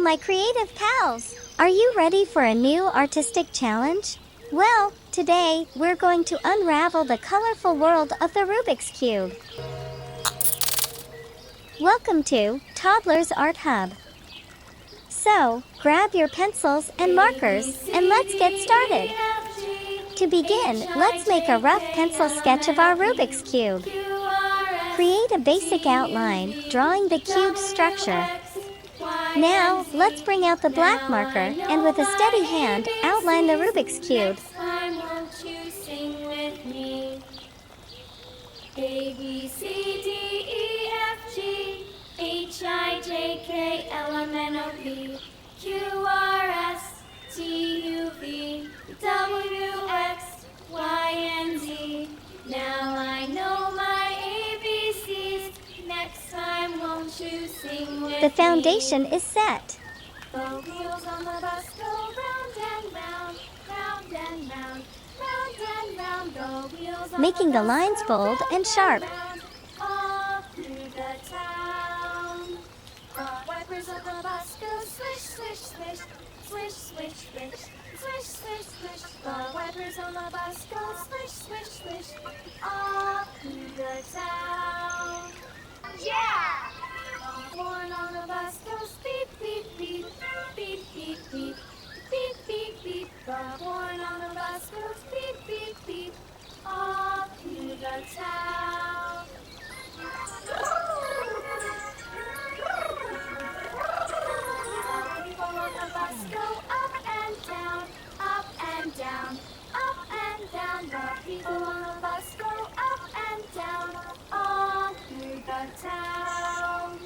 my creative pals! Are you ready for a new artistic challenge? Well, today, we're going to unravel the colorful world of the Rubik's Cube. Welcome to Toddlers Art Hub. So, grab your pencils and markers, and let's get started. To begin, let's make a rough pencil sketch of our Rubik's Cube. Create a basic outline, drawing the cube's structure. Now, let's bring out the black marker, and with a steady hand, outline the Rubik's Cube. A, B, C, D, E, F, G, H, I, J, K, L, M, N, O, P, Q, R, S, T, U, V, W, X, Y, and Z. Now I know my ABCs. Next time, won't you sing with me? The foundation is set. The wheels on the bus go round and round, round and round, round and round. The wheels on Making the bus lines go bold round and sharp. round, all through the town. The wipers of the bus go swish, swish, swish, swish, swish, swish, swish, swish, swish. The wipers on the bus go swish, swish, swish, all through the town. Yeah! The horn on the bus goes beep, beep, beep, beep, beep, beep, beep, beep, beep. The horn on the bus goes beep, beep, beep, all through the town. The people on the bus go up and down, up and down, up and down. The people on the bus go up and down, all through the town.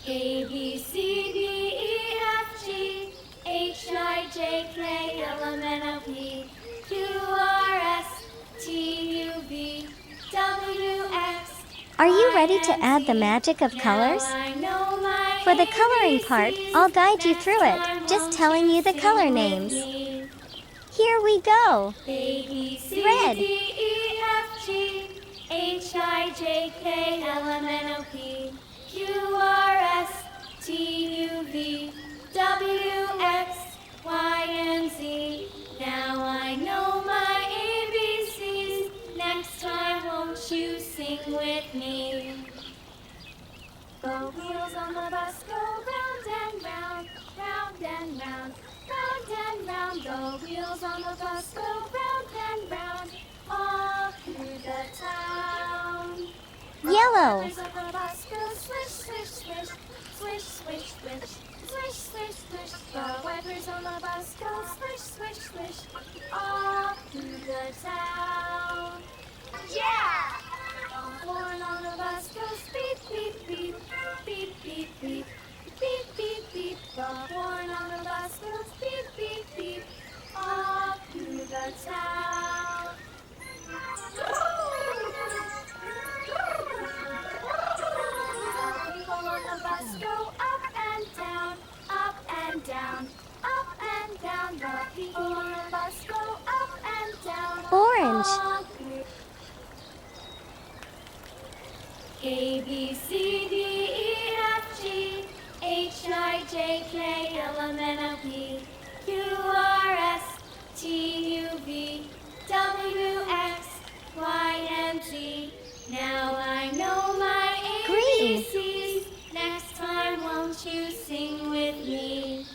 A, B, C, D, E, F, G, H, I, J, K, L, M, N, O, P, Q, R, S, T, U, V, W, X. Are you ready to add the magic of colors? For the coloring part, I'll guide you through it, just telling you the color names. Here we go! Red, D, E, F, G, H, I, J, K, L, M, N, O, P, Q, R, S, T, U, V, W, X, Y, and Z. Now I know my ABCs. Next time, won't you sing with me? The wheels on the bus go round and round, round and round, round and round. The wheels on the bus go round and round, all through the town. yellow, The wipers of the bus go swish, swish, swish, swish, swish, swish, swish, swish, swish. The wipers on the bus go swish, swish, swish, all through the town. Yeah! The horn on the bus goes beep, beep, beep, beep, beep, beep, beep, beep, beep. The horn on the bus goes beep, beep, beep, all through the town. People on the bus go up and down, up and down, up and down. The people on the bus go up and down. orange, all through. A, B, C, D, E, F, G, H, I, J, K, L, M, N, O, P, Q, R, S, T, U, V, W, X, Y, and Z. Now I know my Green. ABCs. Next time, won't you sing with me?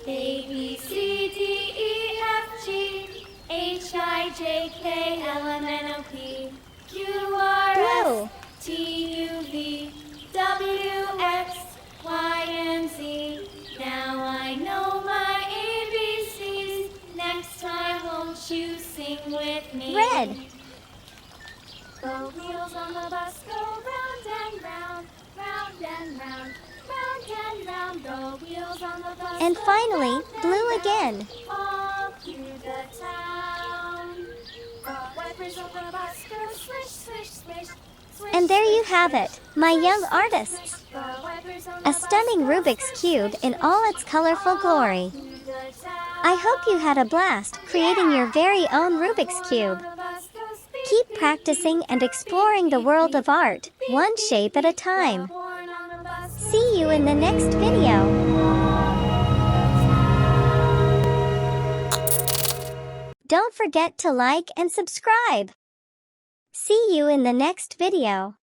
A, B, C, D, E, F, G, H, I, J, K, L, M, N, O, P, Q, R, blue, S, T, U, V, W, X, Y, and Z. Now I know my ABCs. Next time, won't you sing with me? red, The wheels on the bus go round and round, round and round, round and round. The wheels on the bus and go finally, round and blue round, again. all through the town. The wipers of the bus go swish, swish, swish, swish. And there you swish, have it, swish, my swish, young swish, artists. swish. The wipers on the A bus stunning go Rubik's swish, Cube swish, in swish, all its colorful all glory. through the town. I hope you had a blast creating your very own Rubik's Cube. The horn on the bus goes beep, Keep practicing and exploring the world of art, one shape at a time. See you in the next video. Don't forget to like and subscribe. See you in the next video.